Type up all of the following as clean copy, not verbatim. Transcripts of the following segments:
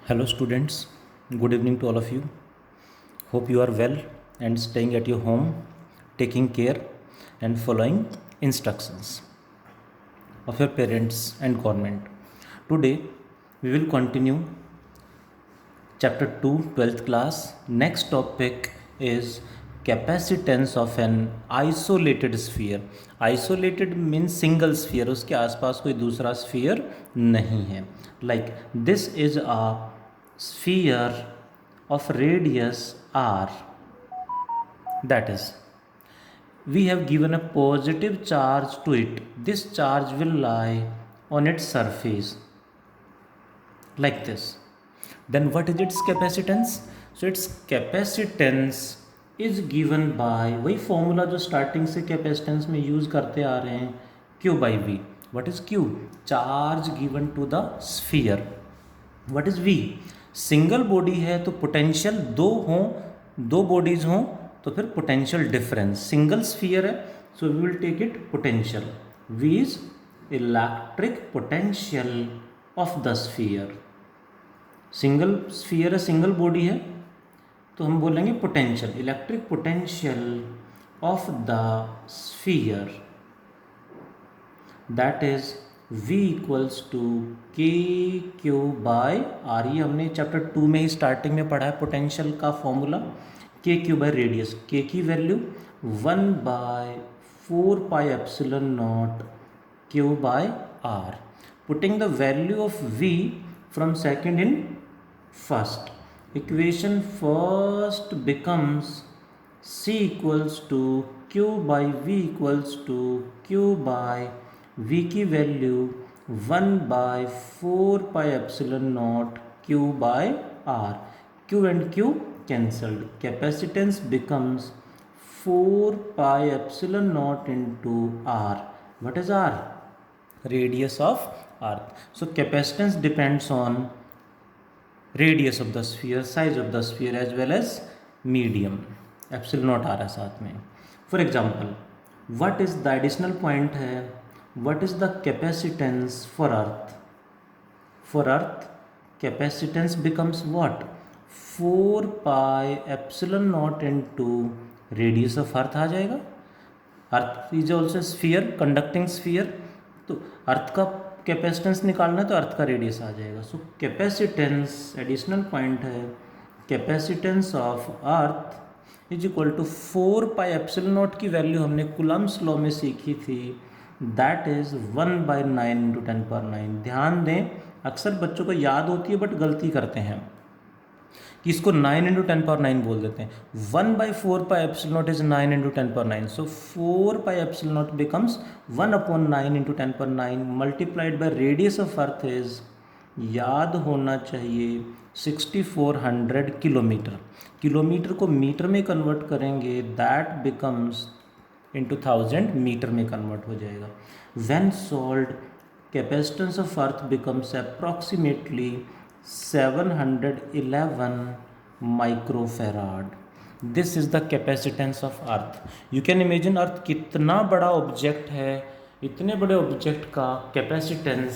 Hello, students. Good evening to all of you. Hope you are well and staying at your home, taking care and following instructions of your parents and government. Today, we will continue chapter 2, 12th class. Next topic is capacitance of an isolated sphere. Isolated means single sphere, उसके आसपास कोई दूसरा sphere नहीं है. Like this is a sphere of radius r, that is, we have given a positive charge to it. This charge will lie on its surface like this. Then what is its capacitance? So its capacitance is given by वही formula जो starting से capacitance में use करते आ रहे हैं, Q by V. What is Q? Charge given to the sphere. What is V? Single body है तो potential दो बॉडीज हों तो फिर पोटेंशियल डिफरेंस. सिंगल स्फीयर है so we will take it potential. V is electric potential of the sphere. Single sphere है, single body है तो हम बोलेंगे potential, electric potential of the sphere, that is V equals to K Q by R. ये हमने chapter 2 में ही starting में पढ़ा है पोटेंशियल का फॉर्मूला. के क्यू बाय रेडियस, के की value 1/4πε0 q by r. Putting the value of V from second in first, equation first becomes C equals to Q by V equals to Q by V की value 1/4πε0 Q by R. Q and Q cancelled. Capacitance becomes 4πε0 into R. What is R? Radius of Earth. So capacitance depends on radius of the sphere, size of the sphere as well as medium. Epsilon naught आ रहा है साथ में. For example, what is the additional point है? What is the capacitance for Earth? For Earth, capacitance becomes what? 4πε0 into radius of Earth आ जाएगा. Earth is also sphere, conducting sphere. तो अर्थ का capacitance निकालना है तो अर्थ का रेडियस आ जाएगा. सो कैपेसिटेंस एडिशनल पॉइंट है, capacitance of earth is equal to 4πε0 की वैल्यू हमने कुलम्ब्स लॉ में सीखी थी, दैट इज 1/9 × 10⁹. ध्यान दें, अक्सर बच्चों को याद होती है बट गलती करते हैं कि इसको 9 × 10⁹ बोल देते हैं. 1/4πε0 is 9 × 10⁹. So 4πε0 becomes 1/9 × 10⁹ multiplied by radius of earth is, याद होना चाहिए, 6400 किलोमीटर. किलोमीटर को मीटर में कन्वर्ट करेंगे, दैट बिकम्स इंटू 1000 मीटर में कन्वर्ट हो जाएगा. When solved, capacitance of earth becomes approximately 711 microfarad. This is the capacitance of Earth. You can imagine Earth कितना बड़ा ऑब्जेक्ट है, इतने बड़े ऑब्जेक्ट का कैपेसिटेंस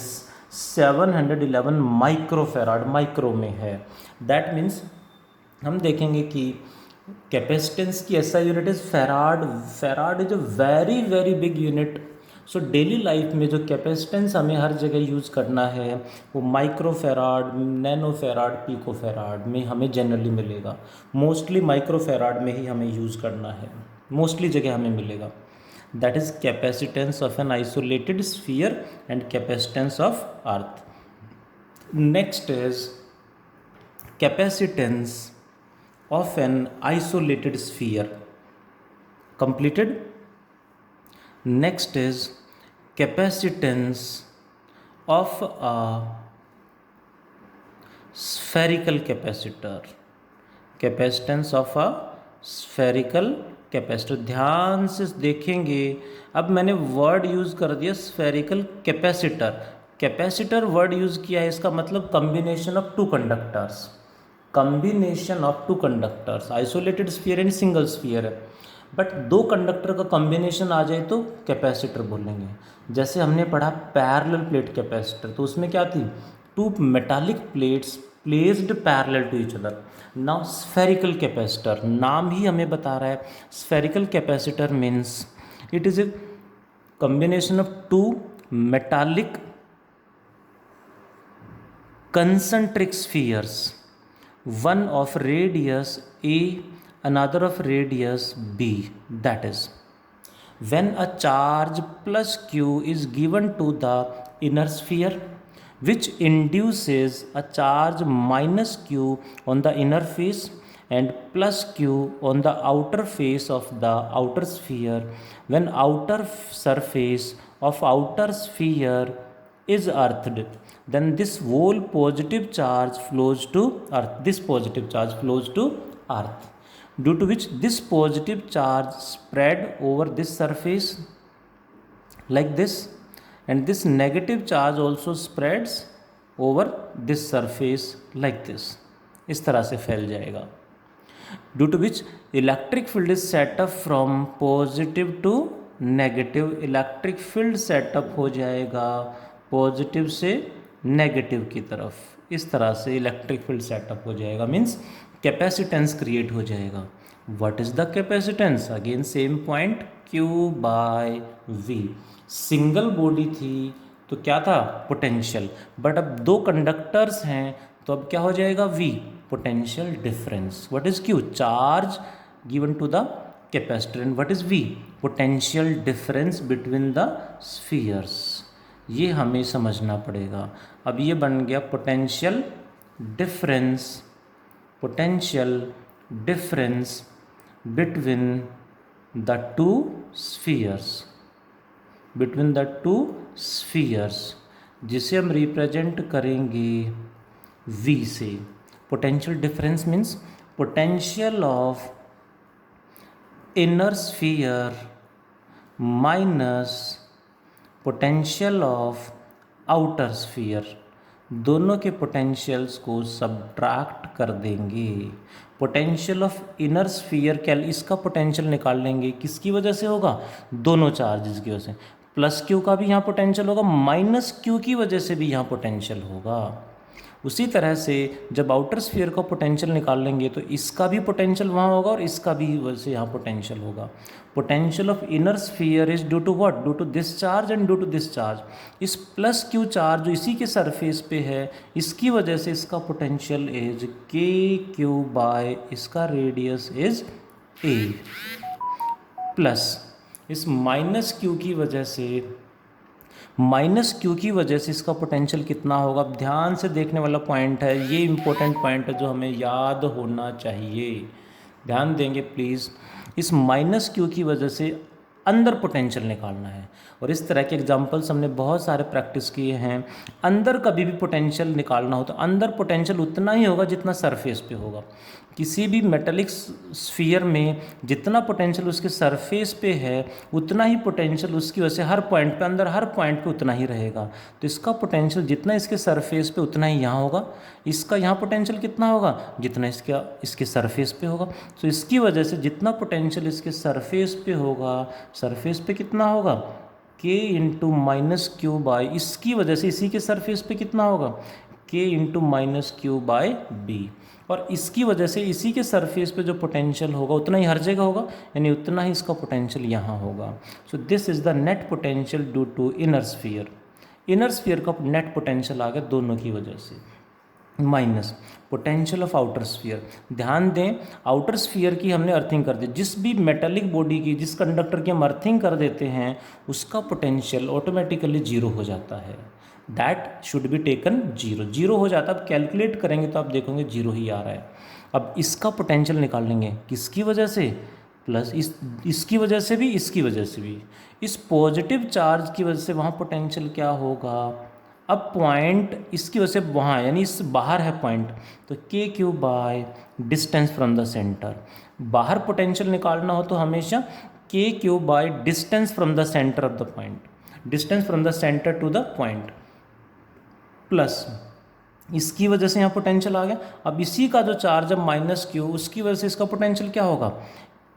711 माइक्रोफेराड, माइक्रो में है. दैट मीन्स हम देखेंगे कि कैपेसिटेंस की ऐसा unit is farad. Farad is a very very big unit. So daily life में जो कैपेसिटेंस हमें हर जगह यूज़ करना है वो माइक्रोफेराड, नैनोफेराड, पिकोफेराड में हमें जनरली मिलेगा. मोस्टली माइक्रोफेराड में ही हमें यूज़ करना है, मोस्टली जगह हमें मिलेगा. That is capacitance of an isolated sphere and capacitance of earth. Next is capacitance of an isolated sphere. Completed. Next is capacitance of a spherical capacitor. Capacitance of a spherical capacitor. ध्यान से देखेंगे, अब मैंने word use कर दिया spherical capacitor. Capacitor word use किया है, इसका मतलब combination of two conductors. Combination of two conductors. Isolated sphere and single sphere है, बट दो कंडक्टर का कम्बिनेशन आ जाए तो कैपेसिटर बोलेंगे. जैसे हमने पढ़ा पैरेलल प्लेट कैपेसिटर, तो उसमें क्या थी, two metallic plates placed parallel to each other. Now spherical capacitor, नाम ही हमें बता रहा है. Spherical capacitor means it is a combination of two metallic concentric spheres, one of radius a, another of radius b. That is, when a charge plus q is given to the inner sphere, which induces a charge minus q on the inner face and plus q on the outer face of the outer sphere, when outer surface of outer sphere is earthed, then this whole positive charge flows to earth. This positive charge flows to earth, due to which this positive charge spread over this surface like this, and this negative charge also spreads over this surface like this. इस तरह से फैल जाएगा. Due to which electric field is set up from positive to negative. Electric field setup हो जाएगा positive से negative की तरफ. इस तरह से इलेक्ट्रिक फील्ड सेटअप हो जाएगा. मीन्स कैपेसिटेंस क्रिएट हो जाएगा. What is the capacitance? Again same point, Q by V. Single body थी तो क्या था? पोटेंशियल. बट अब दो कंडक्टर्स हैं तो अब क्या हो जाएगा? V, potential difference. What is Q? Charge given to the capacitor. And what is V? Potential difference between the spheres. ये हमें समझना पड़ेगा. अब ये बन गया potential difference, potential difference between the two spheres, between the two spheres, जिसे हम रिप्रेजेंट करेंगे V से. Potential difference means potential of inner sphere minus potential of outer sphere. दोनों के पोटेंशियल्स को सब्ट्रैक्ट कर देंगे. पोटेंशियल ऑफ इनर स्फीयर क्या, इसका पोटेंशियल निकाल लेंगे. किसकी वजह से होगा? दोनों चार्जेस की वजह से. प्लस क्यू का भी यहाँ पोटेंशियल होगा, माइनस क्यू की वजह से भी यहाँ पोटेंशियल होगा. उसी तरह से जब आउटर स्फीयर का पोटेंशियल निकाल लेंगे तो इसका भी पोटेंशियल वहाँ होगा और इसका भी वैसे यहाँ पोटेंशियल होगा. Potential of inner sphere is due to what? Due to this charge and due to this charge. इस प्लस क्यू चार्ज जो इसी के सरफेस पे है, इसकी वजह से इसका पोटेंशियल इज के क्यू बाय इसका रेडियस इज ए, प्लस इस माइनस क्यू की वजह से, माइनस क्यू की वजह से इसका पोटेंशियल कितना होगा? अब ध्यान से देखने वाला पॉइंट है, ये इंपॉर्टेंट पॉइंट है जो हमें याद होना चाहिए. ध्यान देंगे प्लीज़. इस माइनस क्यू की वजह से अंदर पोटेंशियल निकालना है. और इस तरह के एग्जांपल्स हमने बहुत सारे प्रैक्टिस किए हैं. अंदर कभी भी पोटेंशियल निकालना हो तो अंदर पोटेंशियल उतना ही होगा जितना सरफेस पे होगा. किसी भी मेटेलिक स्फीयर में जितना पोटेंशियल उसके सरफेस पे है उतना ही पोटेंशियल उसकी वजह से हर पॉइंट पे, अंदर हर पॉइंट पे उतना ही रहेगा. तो इसका पोटेंशियल जितना इसके सरफेस पे उतना ही यहाँ होगा. इसका यहाँ पोटेंशियल कितना होगा? जितना इसके सरफेस पे होगा. तो इसकी वजह से जितना पोटेंशियल इसके सरफेस पे होगा, सरफेस पे कितना होगा? K into minus Q by, इसकी वजह से इसी के सरफेस पे कितना होगा? K into minus Q by B. और इसकी वजह से इसी के सरफेस पे जो पोटेंशियल होगा उतना ही हर जगह होगा, यानी उतना ही इसका पोटेंशियल यहाँ होगा. So this is the net potential due to inner sphere. Inner sphere का नेट पोटेंशियल आ गया दोनों की वजह से. Minus potential of outer sphere. ध्यान दें, आउटर स्फीयर की हमने अर्थिंग कर दी. जिस भी मेटेलिक बॉडी की, जिस कंडक्टर की हम अर्थिंग कर देते हैं उसका पोटेंशियल ऑटोमेटिकली जीरो हो जाता है. That should be taken zero. Zero हो जाता है. अब कैलकुलेट करेंगे तो आप देखोगे जीरो ही आ रहा है. अब इसका पोटेंशियल निकाल लेंगे. किसकी वजह से? प्लस इसकी वजह से भी, इसकी वजह से भी. इस पॉजिटिव चार्ज की वजह से वहाँ पोटेंशियल क्या होगा? अब पॉइंट इसकी वजह से वहाँ, यानी इस बाहर है पॉइंट, तो K Q by distance from the centre. बाहर पोटेंशियल निकालना हो तो हमेशा K Q by distance from the centre of the point, distance from the centre to the point, plus इसकी वजह से यहाँ पोटेंशियल आ गया. अब इसी का जो चार्ज है माइनस क्यू, उसकी वजह से इसका पोटेंशियल क्या होगा?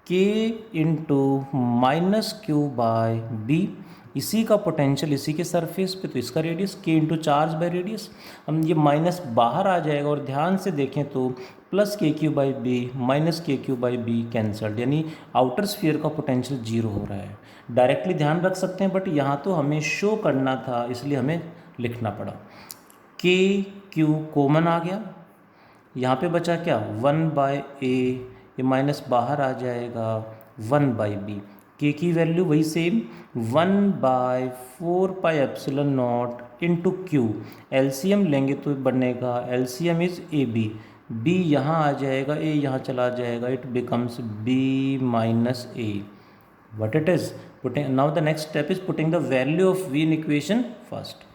K into minus Q by B. इसी का पोटेंशियल इसी के सरफेस पे, तो इसका radius k into charge by radius. हम ये माइनस बाहर आ जाएगा और ध्यान से देखें तो प्लस के क्यू बाई बी माइनस के क्यू बाई बी कैंसल्ड, यानी आउटर स्फीयर का पोटेंशियल जीरो हो रहा है। डायरेक्टली ध्यान रख सकते हैं, बट यहाँ तो हमें शो करना था इसलिए हमें लिखना पड़ा। के क्यू कॉमन आ गया, यहाँ पे बचा क्या 1 बाय ए, ये माइनस बाहर आ जाएगा 1 बाई बी। के की वैल्यू वही same 1 by 4 pi epsilon naught into Q. LCM लेंगे तो बनेगा एलसीएम इज ए बी यहाँ आ जाएगा, ए यहाँ चला जाएगा, it becomes B minus A. what it is putting now the next step is putting the value of v in equation first।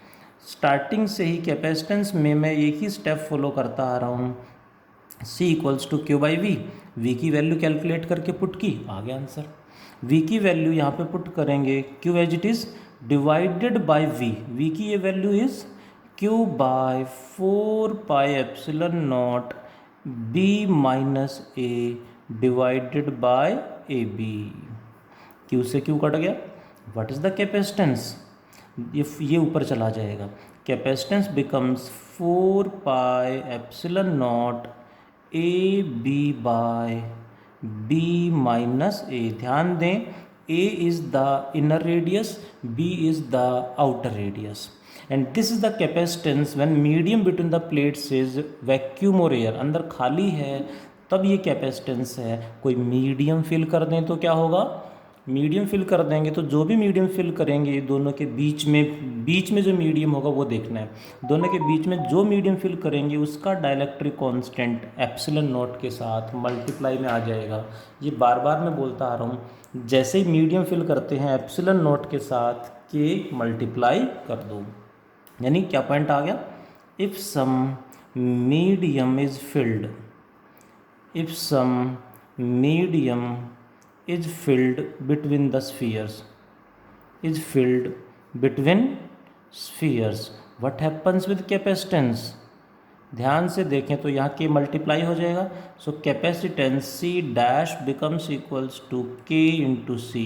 Starting से ही capacitance में मैं एक ही स्टेप फॉलो करता आ रहा हूँ, C equals to Q by V की value calculate करके put की, आ गया आंसर। v की वैल्यू यहाँ पे पुट करेंगे q as it is divided by v की ये value is q by 4 pi epsilon naught b minus a divided by a b. Q से Q कट गया, what is the capacitance, if ये ऊपर चला जाएगा, capacitance becomes 4 pi epsilon naught a b by b minus a. ध्यान दें A is the inner radius, B is the outer radius, and this is the capacitance when medium between the plates is vacuum और air, अंदर खाली है तब ये capacitance है। कोई मीडियम फिल कर दें तो क्या होगा, मीडियम फिल कर देंगे तो जो भी मीडियम फिल करेंगे दोनों के बीच में जो मीडियम होगा वो देखना है, दोनों के बीच में जो मीडियम फिल करेंगे उसका डाइलेक्ट्रिक कांस्टेंट एप्सिलॉन नॉट के साथ मल्टीप्लाई में आ जाएगा। ये बार बार मैं बोलता आ रहा हूँ, जैसे ही मीडियम फिल करते हैं एप्सिलॉन नॉट के साथ के मल्टीप्लाई कर दो, यानी क्या पॉइंट आ गया, if some medium is filled, if some medium is filled between the spheres, is filled between spheres, what happens with capacitance। ध्यान से देखें तो यहाँ के मल्टीप्लाई हो जाएगा, so capacitance C dash becomes equals to K into c,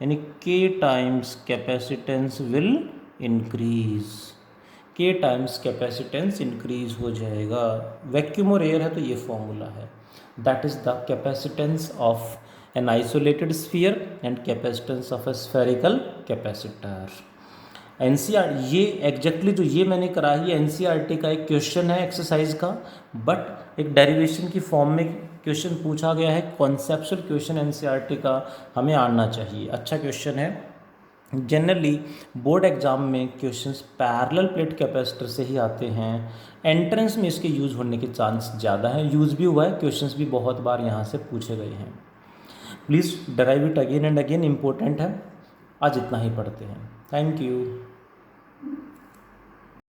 यानी K times capacitance will increase, K times capacitance increase हो जाएगा। वैक्यूम और एयर है तो ये फॉर्मूला है, that is the capacitance of an isolated sphere and capacitance of a spherical capacitor। NCERT ये exactly जो ये मैंने करा है ये NCERT का एक क्वेश्चन है एक्सरसाइज का, बट एक डेरिवेशन की फॉर्म में क्वेश्चन पूछा गया है, कॉन्सेप्चुअल क्वेश्चन NCERT का हमें आना चाहिए, अच्छा क्वेश्चन है। जनरली बोर्ड एग्जाम में क्वेश्चंस पैरेलल प्लेट कैपेसिटर से ही आते हैं, एंट्रेंस में इसके यूज़ होने के चांस ज़्यादा है, यूज़ भी हुआ है, क्वेश्चंस भी बहुत बार यहाँ से पूछे गए हैं। Please derive it again and again, important है। आज इतना ही पढ़ते हैं, थैंक यू।